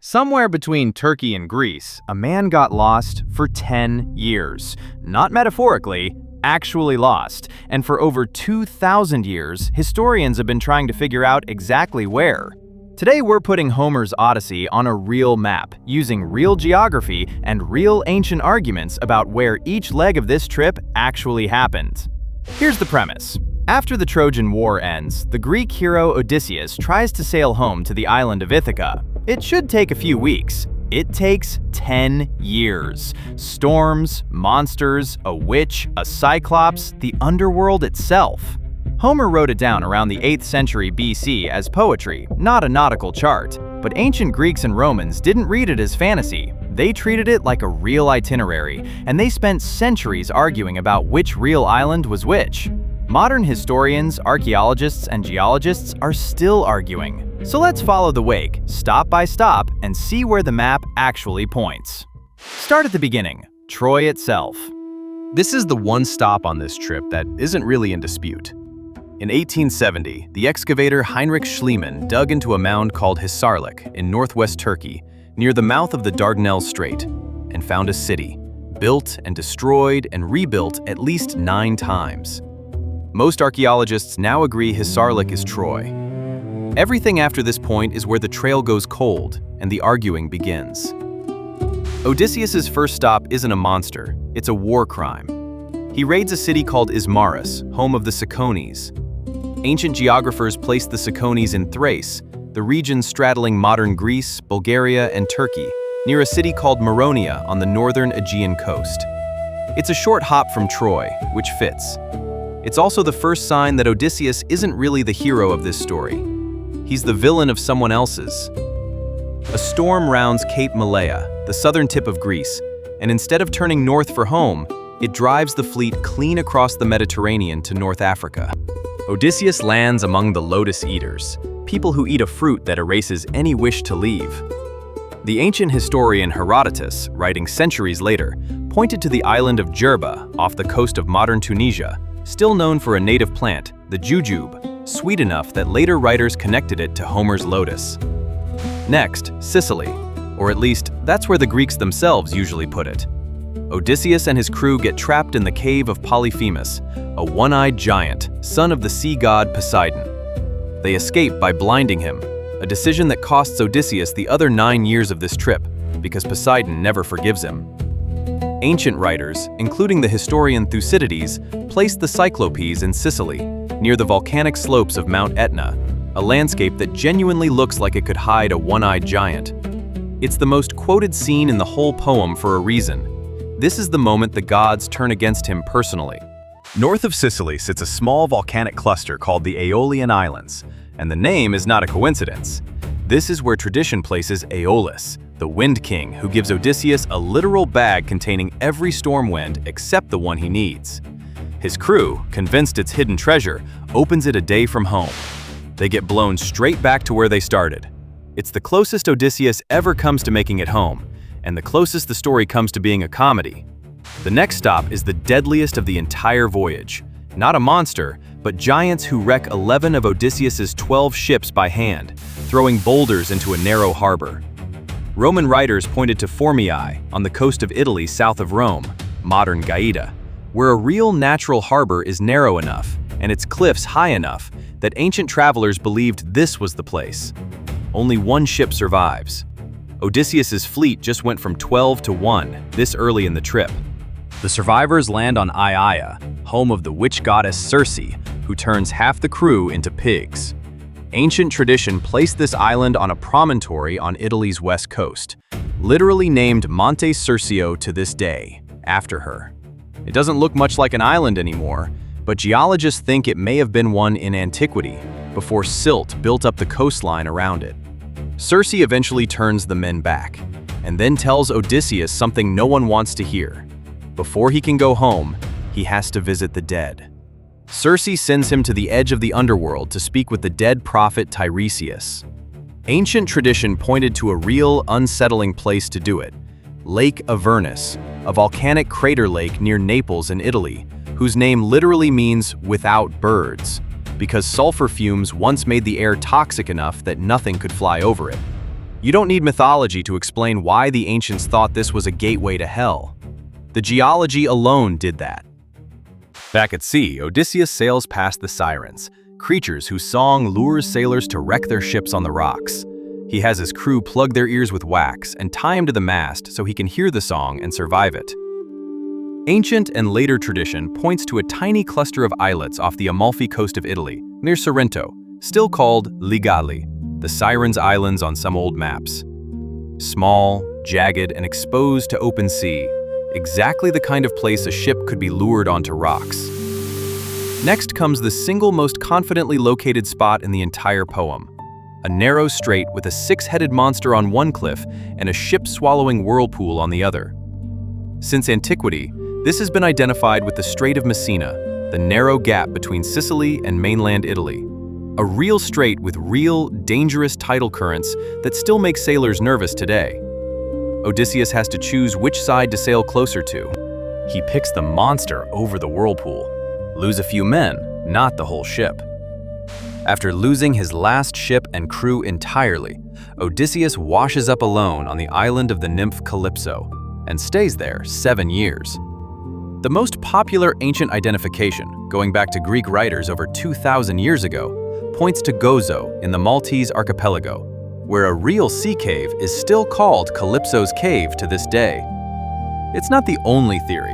Somewhere between Turkey and Greece, a man got lost for 10 years. Not metaphorically, actually lost. And for over 2,000 years, historians have been trying to figure out exactly where. Today we're putting Homer's Odyssey on a real map, using real geography and real ancient arguments about where each leg of this trip actually happened. Here's the premise. After the Trojan War ends, the Greek hero Odysseus tries to sail home to the island of Ithaca. It should take a few weeks. It takes 10 years. Storms, monsters, a witch, a Cyclops, the underworld itself. Homer wrote it down around the 8th century BC as poetry, not a nautical chart. But ancient Greeks and Romans didn't read it as fantasy. They treated it like a real itinerary, and they spent centuries arguing about which real island was which. Modern historians, archaeologists, and geologists are still arguing. So let's follow the wake, stop by stop, and see where the map actually points. Start at the beginning, Troy itself. This is the one stop on this trip that isn't really in dispute. In 1870, the excavator Heinrich Schliemann dug into a mound called Hisarlik in northwest Turkey, near the mouth of the Dardanelles Strait, and found a city, built and destroyed and rebuilt at least 9 times. Most archaeologists now agree Hisarlik is Troy. Everything after this point is where the trail goes cold and the arguing begins. Odysseus's first stop isn't a monster, it's a war crime. He raids a city called Ismarus, home of the Cicones. Ancient geographers placed the Cicones in Thrace, the region straddling modern Greece, Bulgaria, and Turkey, near a city called Maronia on the northern Aegean coast. It's a short hop from Troy, which fits. It's also the first sign that Odysseus isn't really the hero of this story. He's the villain of someone else's. A storm rounds Cape Malea, the southern tip of Greece, and instead of turning north for home, it drives the fleet clean across the Mediterranean to North Africa. Odysseus lands among the lotus eaters, people who eat a fruit that erases any wish to leave. The ancient historian Herodotus, writing centuries later, pointed to the island of Jerba off the coast of modern Tunisia, still known for a native plant, the jujube, sweet enough that later writers connected it to Homer's lotus. Next, Sicily, or at least that's where the Greeks themselves usually put it. Odysseus and his crew get trapped in the cave of Polyphemus, a one-eyed giant, son of the sea god Poseidon. They escape by blinding him, a decision that costs Odysseus the other 9 years of this trip, because Poseidon never forgives him. Ancient writers, including the historian Thucydides, placed the Cyclopes in Sicily, near the volcanic slopes of Mount Etna, a landscape that genuinely looks like it could hide a one-eyed giant. It's the most quoted scene in the whole poem for a reason. This is the moment the gods turn against him personally. North of Sicily sits a small volcanic cluster called the Aeolian Islands, and the name is not a coincidence. This is where tradition places Aeolus, the Wind King, who gives Odysseus a literal bag containing every storm wind except the one he needs. His crew, convinced it's hidden treasure, opens it a day from home. They get blown straight back to where they started. It's the closest Odysseus ever comes to making it home, and the closest the story comes to being a comedy. The next stop is the deadliest of the entire voyage. Not a monster, but giants who wreck 11 of Odysseus's 12 ships by hand, throwing boulders into a narrow harbor. Roman writers pointed to Formiae, on the coast of Italy south of Rome, modern Gaeta, where a real natural harbor is narrow enough, and its cliffs high enough, that ancient travelers believed this was the place. Only one ship survives. Odysseus's fleet just went from 12 to 1 this early in the trip. The survivors land on Aiaia, home of the witch goddess Circe, who turns half the crew into pigs. Ancient tradition placed this island on a promontory on Italy's west coast, literally named Monte Circeo to this day, after her. It doesn't look much like an island anymore, but geologists think it may have been one in antiquity, before silt built up the coastline around it. Circe eventually turns the men back, and then tells Odysseus something no one wants to hear. Before he can go home, he has to visit the dead. Circe sends him to the edge of the underworld to speak with the dead prophet Tiresias. Ancient tradition pointed to a real, unsettling place to do it, Lake Avernus, a volcanic crater lake near Naples in Italy, whose name literally means without birds, because sulfur fumes once made the air toxic enough that nothing could fly over it. You don't need mythology to explain why the ancients thought this was a gateway to hell. The geology alone did that. Back at sea, Odysseus sails past the Sirens, creatures whose song lures sailors to wreck their ships on the rocks. He has his crew plug their ears with wax and tie him to the mast so he can hear the song and survive it. Ancient and later tradition points to a tiny cluster of islets off the Amalfi coast of Italy, near Sorrento, still called Ligali, the Sirens Islands on some old maps. Small, jagged, and exposed to open sea, exactly the kind of place a ship could be lured onto rocks. Next comes the single most confidently located spot in the entire poem, a narrow strait with a six-headed monster on one cliff and a ship-swallowing whirlpool on the other. Since antiquity, this has been identified with the Strait of Messina, the narrow gap between Sicily and mainland Italy. A real strait with real, dangerous tidal currents that still make sailors nervous today. Odysseus has to choose which side to sail closer to. He picks the monster over the whirlpool. Lose a few men, not the whole ship. After losing his last ship and crew entirely, Odysseus washes up alone on the island of the nymph Calypso and stays there 7 years. The most popular ancient identification, going back to Greek writers over 2,000 years ago, points to Gozo in the Maltese archipelago, where a real sea cave is still called Calypso's Cave to this day. It's not the only theory.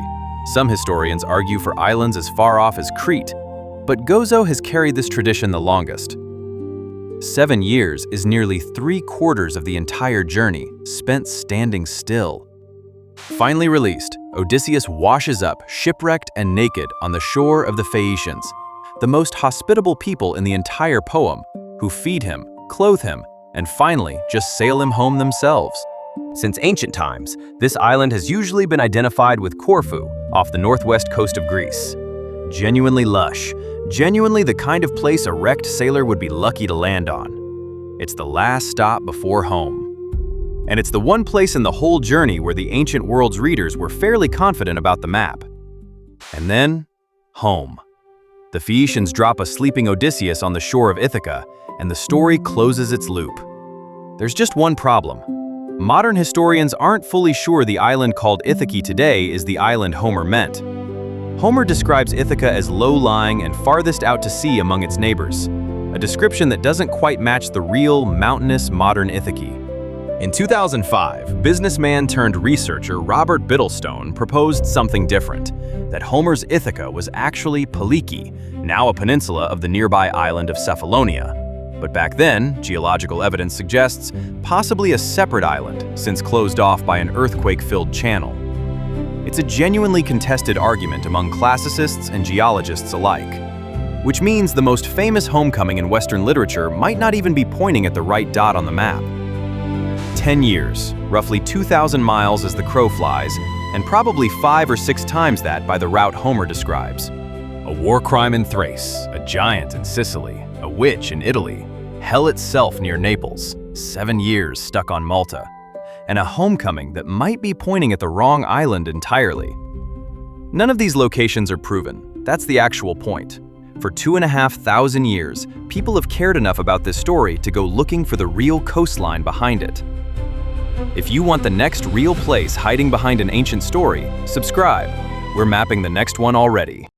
Some historians argue for islands as far off as Crete, but Gozo has carried this tradition the longest. 7 years is nearly 3/4 of the entire journey, spent standing still. Finally released, Odysseus washes up, shipwrecked and naked, on the shore of the Phaeacians, the most hospitable people in the entire poem, who feed him, clothe him, and finally just sail him home themselves. Since ancient times, this island has usually been identified with Corfu, off the northwest coast of Greece. Genuinely lush, genuinely the kind of place a wrecked sailor would be lucky to land on. It's the last stop before home. And it's the one place in the whole journey where the ancient world's readers were fairly confident about the map. And then, home. The Phaeacians drop a sleeping Odysseus on the shore of Ithaca, and the story closes its loop. There's just one problem. Modern historians aren't fully sure the island called Ithaca today is the island Homer meant. Homer describes Ithaca as low-lying and farthest out to sea among its neighbors, a description that doesn't quite match the real, mountainous modern Ithaca. In 2005, businessman turned researcher Robert Bittlestone proposed something different, that Homer's Ithaca was actually Peliki, now a peninsula of the nearby island of Cephalonia. But back then, geological evidence suggests possibly a separate island, since closed off by an earthquake-filled channel. It's a genuinely contested argument among classicists and geologists alike, which means the most famous homecoming in Western literature might not even be pointing at the right dot on the map. 10 years, roughly 2,000 miles as the crow flies, and probably 5 or 6 times that by the route Homer describes. A war crime in Thrace, a giant in Sicily, a witch in Italy, hell itself near Naples, 7 years stuck on Malta, and a homecoming that might be pointing at the wrong island entirely. None of these locations are proven. That's the actual point. For 2,500 years, people have cared enough about this story to go looking for the real coastline behind it. If you want the next real place hiding behind an ancient story, subscribe. We're mapping the next one already.